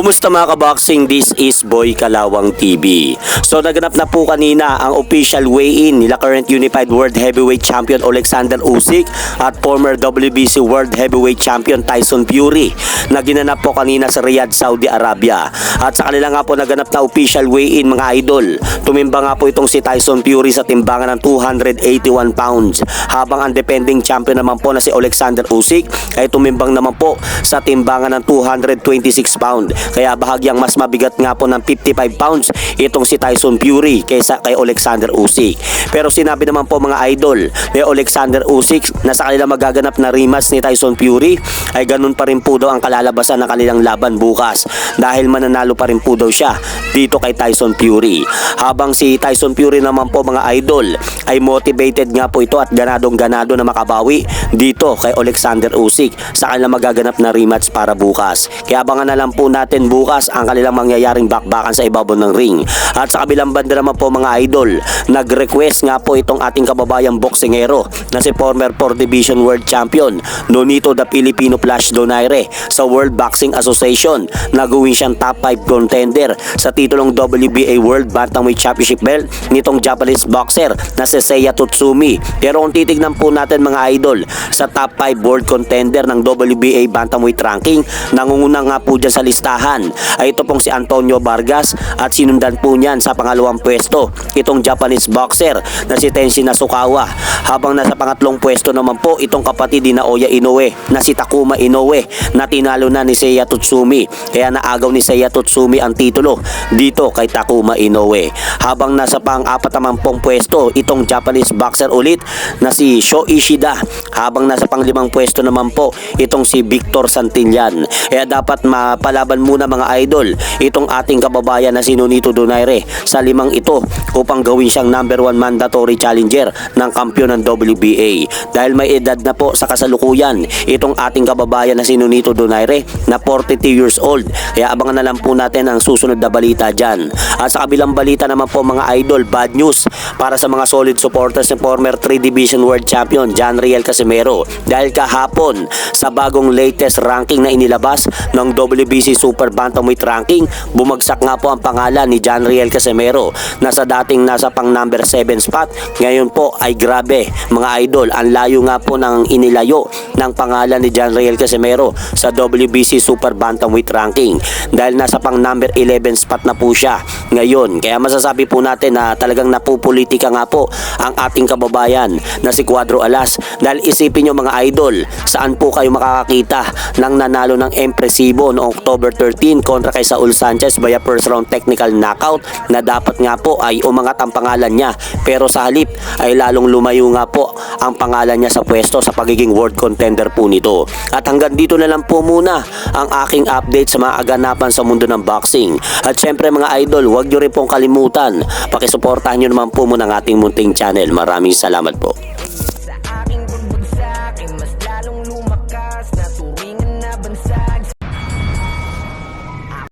Kumusta mga kaboxing? This is Boy Kalawang TV. So naganap na po kanina ang official weigh-in nila current Unified World Heavyweight Champion Alexander Usyk at former WBC World Heavyweight Champion Tyson Fury na ginanap po kanina sa Riyadh, Saudi Arabia. At sa kanila nga po naganap na official weigh-in mga idol. Tumimba nga po itong si Tyson Fury sa timbangan ng 281 pounds habang ang defending champion naman po na si Alexander Usyk ay tumimbang naman po sa timbangan ng 226 pounds. Kaya bahagyang mas mabigat nga po ng 55 pounds itong si Tyson Fury kaysa kay Alexander Usyk. Pero sinabi naman po mga idol ni Alexander Usyk na sa kanila magaganap na rematch ni Tyson Fury ay ganun pa rin po daw ang kalalabasan ng kanilang laban bukas dahil mananalo pa rin po daw siya dito kay Tyson Fury. Habang si Tyson Fury naman po mga idol ay motivated nga po ito at ganadong-ganado na makabawi dito kay Alexander Usyk sa kanilang magaganap na rematch para bukas. Kaya abangan na lang po natin bukas ang kanilang mangyayaring bakbakan sa ibabaw ng ring. At sa kabilang banda naman po mga idol, nag-request nga po itong ating kababayang boksingero na si former 4 Division World Champion Nonito the Filipino Flash Donaire sa World Boxing Association na gawin siyang top 5 contender sa titulong WBA World Bantamweight Championship belt nitong Japanese boxer na si Seiya Tatsumi. Pero kung titignan po natin mga idol sa top 5 world contender ng WBA Bantamweight ranking, nangunguna nga po dyan sa listahan ay ito pong si Antonio Vargas at sinundan po niyan sa pangalawang pwesto itong Japanese boxer na si Tenshin Nasukawa, habang nasa pangatlong pwesto naman po itong kapatid ni Naoya Inoue na si Takuma Inoue na tinalo na ni Seiya Tatsumi, kaya naagaw ni Seiya Tatsumi ang titulo dito kay Takuma Inoue. Habang nasa pang-apat naman pong pwesto itong Japanese boxer ulit na si Sho Ishida, habang nasa pang-limang pwesto naman po itong si Victor Santillan. Kaya dapat mapalaban muna mga idol itong ating kababayan na si Nonito Donaire sa limang ito upang gawin siyang number 1 mandatory challenger ng kampiyon ng WBA. Dahil may edad na po sa kasalukuyan itong ating kababayan na si Nonito Donaire na 42 years old. Kaya abangan na lang po natin ang susunod na balita dyan. At sa kabilang balita naman po mga idol, bad news para sa mga solid supporters ng former 3 Division World Champion John Riel Casimero. Dahil kahapon sa bagong latest ranking na inilabas ng WBC Super Bantamweight ranking, bumagsak nga po ang pangalan ni John Riel Casimero na sa dating nasa pang number 7 spot. Ngayon po ay grabe mga idol, ang layo nga po ng inilayo ng pangalan ni John Riel Casimero sa WBC Super Bantamweight ranking dahil nasa pang number 11 spot na po siya ngayon. Kaya masasabi po natin na talagang napupolitika nga po ang ating kababayan na si Cuadro Alas, dahil isipin nyo mga idol, saan po kayo makakakita ng nanalo ng Empresibo noong October 13 kontra kay Saul Sanchez via first round technical knockout na dapat nga po ay umangat ang pangalan niya, pero sa halip ay lalong lumayo nga po ang pangalan niya sa pwesto sa pagiging world contender po nito. At hanggang dito na lang po muna ang aking update sa mga aganapan sa mundo ng boxing. At syempre mga idol, huwag nyo rin pong kalimutan, pakisuportahan nyo naman po muna ang ating munting channel. Maraming salamat po.